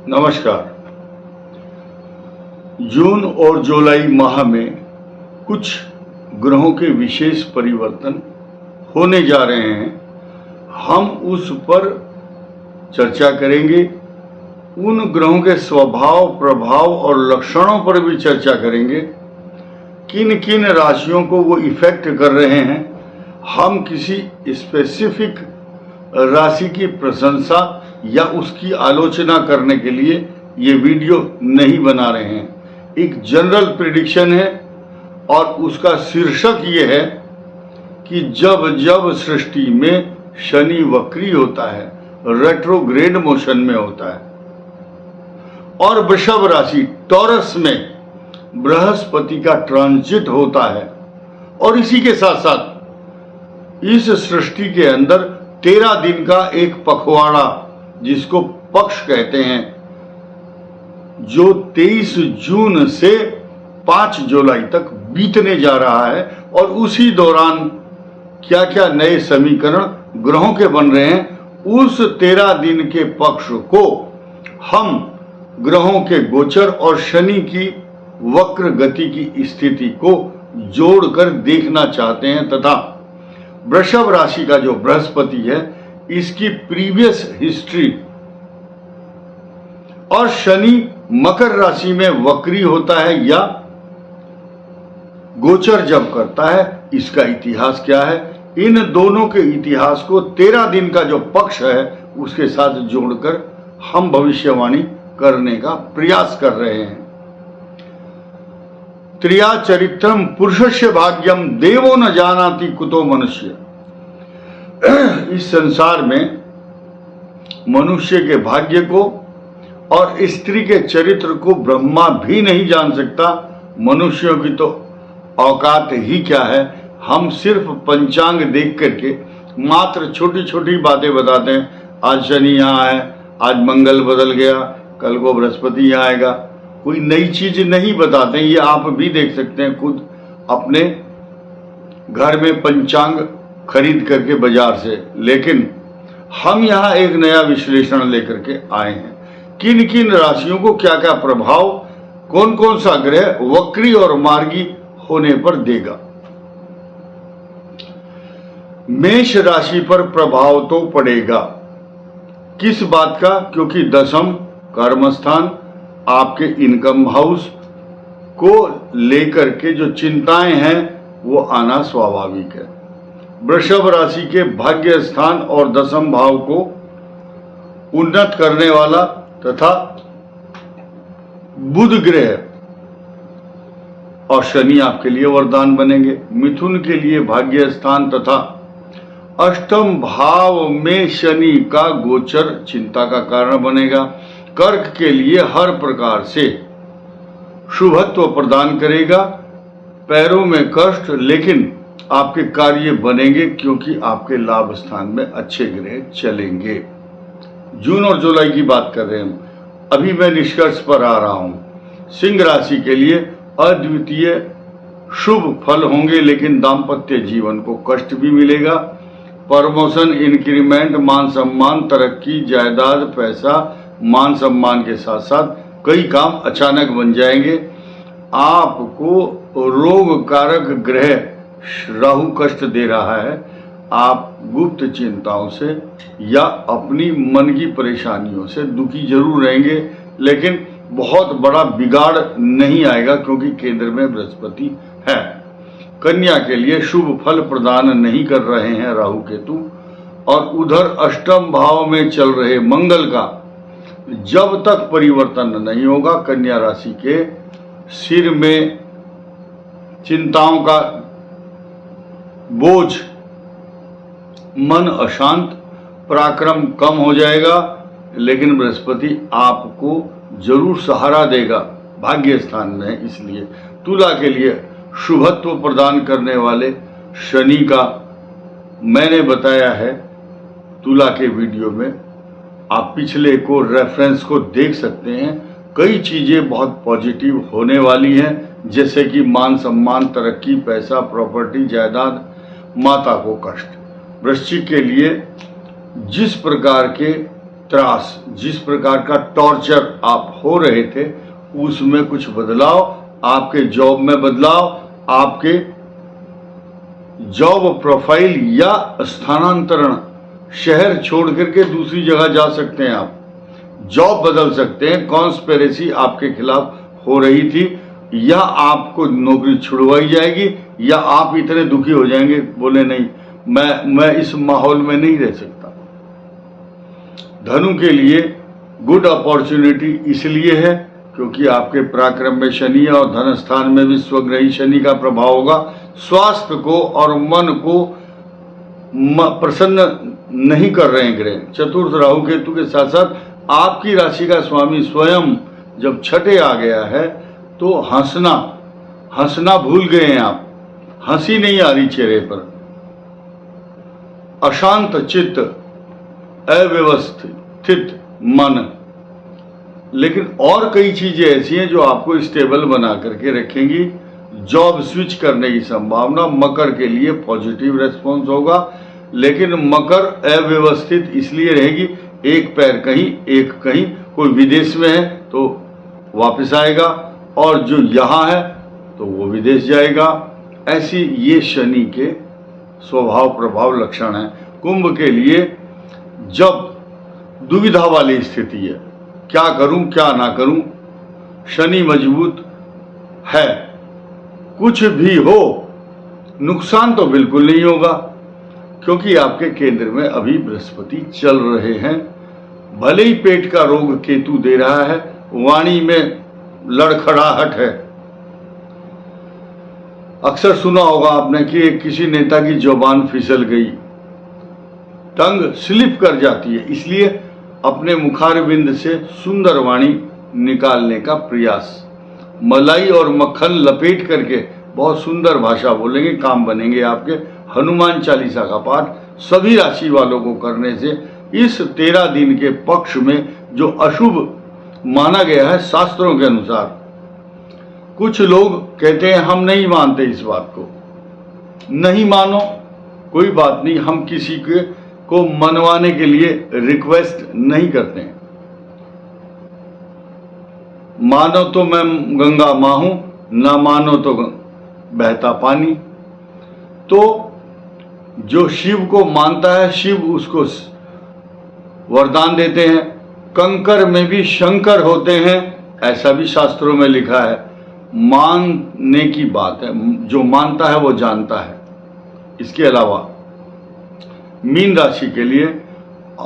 नमस्कार। जून और जुलाई माह में कुछ ग्रहों के विशेष परिवर्तन होने जा रहे हैं। हम उस पर चर्चा करेंगे। उन ग्रहों के स्वभाव, प्रभाव और लक्षणों पर भी चर्चा करेंगे। किन किन राशियों को वो इफेक्ट कर रहे हैं। हम किसी स्पेसिफिक राशि की प्रशंसा या उसकी आलोचना करने के लिए ये वीडियो नहीं बना रहे हैं। एक जनरल प्रेडिक्शन है और उसका शीर्षक ये है कि जब जब सृष्टि में शनि वक्री होता है, रेट्रोग्रेड मोशन में होता है, और वृषभ राशि टॉरस में बृहस्पति का ट्रांजिट होता है, और इसी के साथ साथ इस सृष्टि के अंदर 13 दिन का एक पखवाड़ा, जिसको पक्ष कहते हैं, जो 23 जून से 5 जुलाई तक बीतने जा रहा है, और उसी दौरान क्या क्या नए समीकरण ग्रहों के बन रहे हैं, उस 13 दिन के पक्ष को हम ग्रहों के गोचर और शनि की वक्र गति की स्थिति को जोड़कर देखना चाहते हैं, तथा वृषभ राशि का जो बृहस्पति है इसकी प्रीवियस हिस्ट्री, और शनि मकर राशि में वक्री होता है या गोचर जब करता है, इसका इतिहास क्या है। इन दोनों के इतिहास को 13 दिन का जो पक्ष है उसके साथ जोड़कर हम भविष्यवाणी करने का प्रयास कर रहे हैं। त्रिया चरित्रम पुरुषस्य भाग्यम देवो न जानाति कुतो मनुष्य। इस संसार में मनुष्य के भाग्य को और स्त्री के चरित्र को ब्रह्मा भी नहीं जान सकता। मनुष्यों की तो औकात ही क्या है। हम सिर्फ पंचांग देख करके मात्र छोटी छोटी बातें बताते हैं। आज शनि यहाँ है, आज मंगल बदल गया, कल को बृहस्पति यहाँ आएगा। कोई नई चीज नहीं बताते। ये आप भी देख सकते हैं खुद अपने घर में पंचांग खरीद करके बाजार से। लेकिन हम यहाँ एक नया विश्लेषण लेकर के आए हैं। किन किन राशियों को क्या क्या प्रभाव, कौन कौन सा ग्रह वक्री और मार्गी होने पर देगा। मेष राशि पर प्रभाव तो पड़ेगा। किस बात का? क्योंकि दशम कर्म स्थान, आपके इनकम हाउस को लेकर के जो चिंताएं हैं वो आना स्वाभाविक है। वृषभ राशि के भाग्य स्थान और दशम भाव को उन्नत करने वाला तथा बुध ग्रह और शनि आपके लिए वरदान बनेंगे। मिथुन के लिए भाग्य स्थान तथा अष्टम भाव में शनि का गोचर चिंता का कारण बनेगा। कर्क के लिए हर प्रकार से शुभत्व प्रदान करेगा। पैरों में कष्ट, लेकिन आपके कार्य बनेंगे क्योंकि आपके लाभ स्थान में अच्छे ग्रह चलेंगे। जून और जुलाई की बात कर रहे हैं। अभी मैं निष्कर्ष पर आ रहा हूं। सिंह राशि के लिए अद्वितीय शुभ फल होंगे, लेकिन दाम्पत्य जीवन को कष्ट भी मिलेगा। प्रमोशन, इंक्रीमेंट, मान सम्मान, तरक्की, जायदाद, पैसा, मान सम्मान के साथ साथ कई काम अचानक बन जाएंगे। आपको रोग कारक ग्रह राहु कष्ट दे रहा है। आप गुप्त चिंताओं से या अपनी मन की परेशानियों से दुखी जरूर रहेंगे, लेकिन बहुत बड़ा बिगाड़ नहीं आएगा क्योंकि केंद्र में बृहस्पति है। कन्या के लिए शुभ फल प्रदान नहीं कर रहे हैं राहु केतु, और उधर अष्टम भाव में चल रहे मंगल का जब तक परिवर्तन नहीं होगा, कन्या राशि के सिर में चिंताओं का बोझ, मन अशांत, पराक्रम कम हो जाएगा। लेकिन बृहस्पति आपको जरूर सहारा देगा, भाग्य स्थान में है। इसलिए तुला के लिए शुभत्व प्रदान करने वाले शनि का मैंने बताया है तुला के वीडियो में। आप पिछले को रेफरेंस को देख सकते हैं। कई चीजें बहुत पॉजिटिव होने वाली हैं, जैसे कि मान सम्मान, तरक्की, पैसा, प्रॉपर्टी, जायदाद, माता को कष्ट। वृश्चिक के लिए जिस प्रकार के त्रास, जिस प्रकार का टॉर्चर आप हो रहे थे उसमें कुछ बदलाव, आपके जॉब में बदलाव, आपके जॉब प्रोफाइल या स्थानांतरण, शहर छोड़ करके दूसरी जगह जा सकते हैं, आप जॉब बदल सकते हैं। कॉन्स्पिरेसी आपके खिलाफ हो रही थी, या आपको नौकरी छुड़वाई जाएगी, या आप इतने दुखी हो जाएंगे, बोले नहीं मैं इस माहौल में नहीं रह सकता। धनु के लिए गुड अपॉर्चुनिटी इसलिए है क्योंकि आपके पराक्रम में शनि है और धन स्थान में भी स्वग्रही शनि का प्रभाव होगा। स्वास्थ्य को और मन को प्रसन्न नहीं कर रहे हैं ग्रह। चतुर्थ राहु केतु के साथ साथ आपकी राशि का स्वामी स्वयं जब छठे आ गया है तो हंसना भूल गए हैं आप, हंसी नहीं आ रही चेहरे पर, अशांत चित्त, अव्यवस्थित मन। लेकिन और कई चीजें ऐसी हैं जो आपको स्टेबल बना करके रखेंगी। जॉब स्विच करने की संभावना मकर के लिए पॉजिटिव रेस्पॉन्स होगा, लेकिन मकर अव्यवस्थित इसलिए रहेगी, एक पैर कहीं एक कहीं, कोई विदेश में है तो वापस आएगा और जो यहाँ है तो वो विदेश जाएगा। ऐसी ये शनि के स्वभाव प्रभाव लक्षण है। कुंभ के लिए जब दुविधा वाली स्थिति है, क्या करूं क्या ना करूं, शनि मजबूत है, कुछ भी हो नुकसान तो बिल्कुल नहीं होगा क्योंकि आपके केंद्र में अभी बृहस्पति चल रहे हैं। भले ही पेट का रोग केतु दे रहा है, वाणी में लड़खड़ाहट है। अक्सर सुना होगा आपने कि किसी नेता की जुबान फिसल गई, टंग स्लिप कर जाती है, इसलिए अपने मुखारबिंद से सुंदर वाणी निकालने का प्रयास। मलाई और मक्खन लपेट करके बहुत सुंदर भाषा बोलेंगे, काम बनेंगे आपके। हनुमान चालीसा का पाठ सभी राशि वालों को करने से इस 13 दिन के पक्ष में जो अशुभ माना गया है शास्त्रों के अनुसार, कुछ लोग कहते हैं हम नहीं मानते इस बात को, नहीं मानो कोई बात नहीं, हम किसी को मनवाने के लिए रिक्वेस्ट नहीं करते हैं। मानो तो मैं गंगा मां हूं, ना मानो तो बहता पानी। तो जो शिव को मानता है शिव उसको वरदान देते हैं। कंकर में भी शंकर होते हैं, ऐसा भी शास्त्रों में लिखा है। मानने की बात है, जो मानता है वो जानता है। इसके अलावा मीन राशि के लिए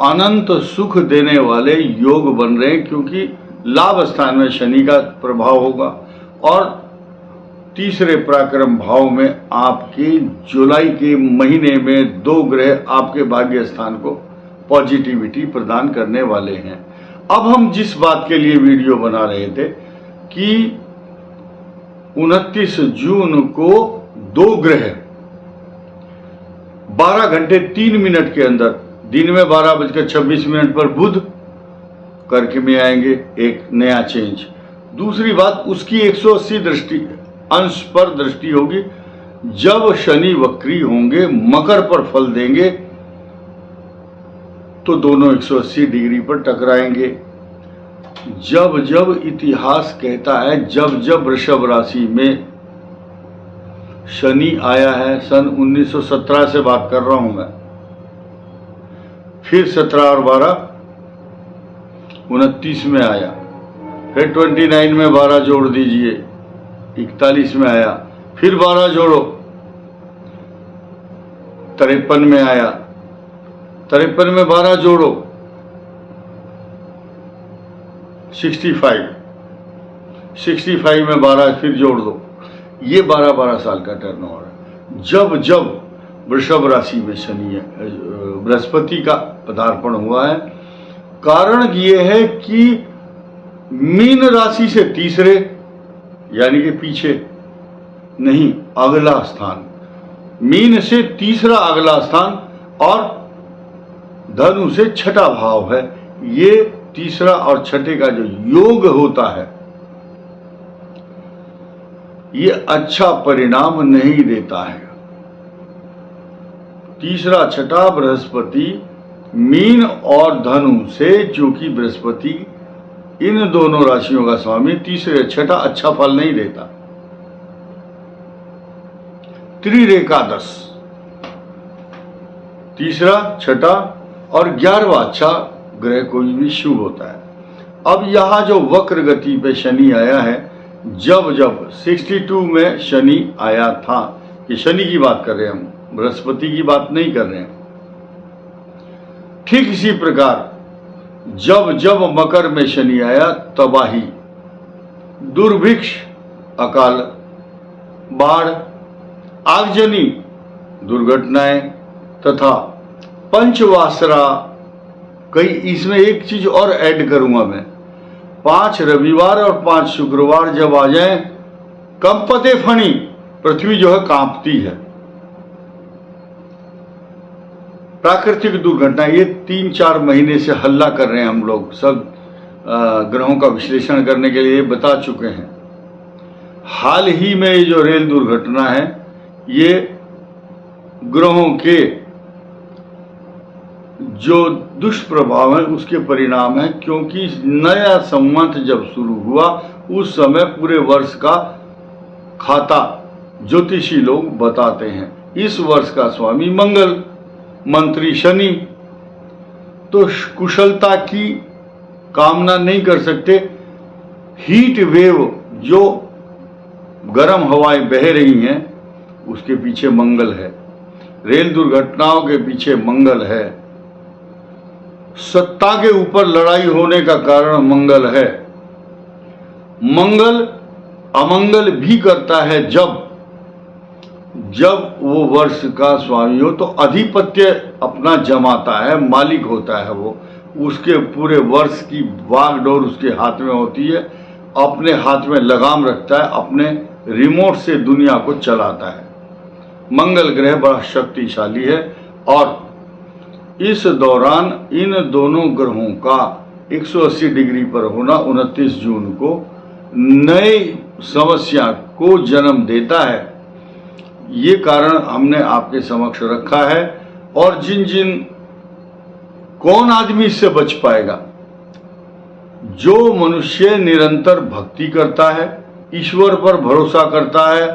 अनंत सुख देने वाले योग बन रहे हैं क्योंकि लाभ स्थान में शनि का प्रभाव होगा और तीसरे पराक्रम भाव में आपके जुलाई के महीने में 2 ग्रह आपके भाग्य स्थान को पॉजिटिविटी प्रदान करने वाले हैं। अब हम जिस बात के लिए वीडियो बना रहे थे कि 29 जून को 2 ग्रह 12 घंटे 3 मिनट के अंदर, दिन में 12:26 पर बुध कर्क में आएंगे, एक नया चेंज। दूसरी बात, उसकी 180 दृष्टि अंश पर दृष्टि होगी। जब शनि वक्री होंगे, मकर पर फल देंगे तो दोनों 180 डिग्री पर टकराएंगे। जब जब इतिहास कहता है, जब जब वृषभ राशि में शनि आया है, सन 1917 से बात कर रहा हूं मैं, फिर 17 और 12 29 में आया, फिर 29 में 12 जोड़ दीजिए 41 में आया, फिर 12 जोड़ो 53 में आया, 53 में 12 जोड़ो 65 में 12 फिर जोड़ दो, ये 12-12 साल का टर्नओवर है। जब जब वृषभ राशि में शनि बृहस्पति का पदार्पण हुआ है, कारण ये है कि मीन राशि से तीसरे यानी कि पीछे नहीं, अगला स्थान, मीन से तीसरा अगला स्थान और धनु से छठा भाव है। ये तीसरा और छठे का जो योग होता है ये अच्छा परिणाम नहीं देता है। तीसरा छठा बृहस्पति मीन और धनु से, जो कि बृहस्पति इन दोनों राशियों का स्वामी तीसरे छठा अच्छा फल नहीं देता। त्रिरेकादश तीसरा, छठा और 11वां अच्छा ग्रह कोई भी शुभ होता है। अब यहां जो वक्र गति पे शनि आया है, जब 62 में शनि आया था, ये शनि की बात कर रहे हैं हम, बृहस्पति की बात नहीं कर रहे हैं। ठीक इसी प्रकार जब मकर में शनि आया, तबाही, दुर्भिक्ष, अकाल, बाढ़, आगजनी, दुर्घटनाएं तथा पंचवासरा, कई इसमें एक चीज और ऐड करूंगा मैं, 5 रविवार और 5 शुक्रवार जब आ जाए, कंपते फणी, पृथ्वी जो है कांपती है। प्राकृतिक दुर्घटना, ये 3-4 महीने से हल्ला कर रहे हैं हम लोग, सब ग्रहों का विश्लेषण करने के लिए बता चुके हैं। हाल ही में ये जो रेल दुर्घटना है, ये ग्रहों के जो दुष्प्रभाव है उसके परिणाम है, क्योंकि नया संवत जब शुरू हुआ उस समय पूरे वर्ष का खाता ज्योतिषी लोग बताते हैं। इस वर्ष का स्वामी मंगल, मंत्री शनि, तो कुशलता की कामना नहीं कर सकते। हीट वेव, जो गर्म हवाएं बह रही हैं, उसके पीछे मंगल है। रेल दुर्घटनाओं के पीछे मंगल है। सत्ता के ऊपर लड़ाई होने का कारण मंगल है। मंगल अमंगल भी करता है जब वो वर्ष का स्वामी हो, तो अधिपत्य अपना जमाता है, मालिक होता है वो, उसके पूरे वर्ष की बागडोर उसके हाथ में होती है, अपने हाथ में लगाम रखता है, अपने रिमोट से दुनिया को चलाता है। मंगल ग्रह बड़ा शक्तिशाली है और इस दौरान इन दोनों ग्रहों का 180 डिग्री पर होना 29 जून को नई समस्या को जन्म देता है। ये कारण हमने आपके समक्ष रखा है। और कौन आदमी इससे बच पाएगा? जो मनुष्य निरंतर भक्ति करता है, ईश्वर पर भरोसा करता है,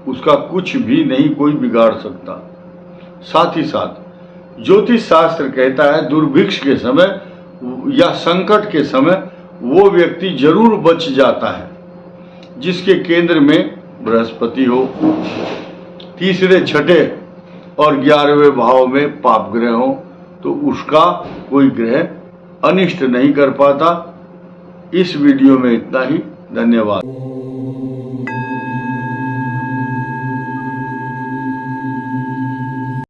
उसका कुछ भी नहीं कोई बिगाड़ सकता। साथ ही साथ ज्योतिष शास्त्र कहता है दुर्भिक्ष के समय या संकट के समय वो व्यक्ति जरूर बच जाता है जिसके केंद्र में बृहस्पति हो, तीसरे, छठे और 11वें भाव में पाप ग्रह हो, तो उसका कोई ग्रह अनिष्ट नहीं कर पाता। इस वीडियो में इतना ही। धन्यवाद।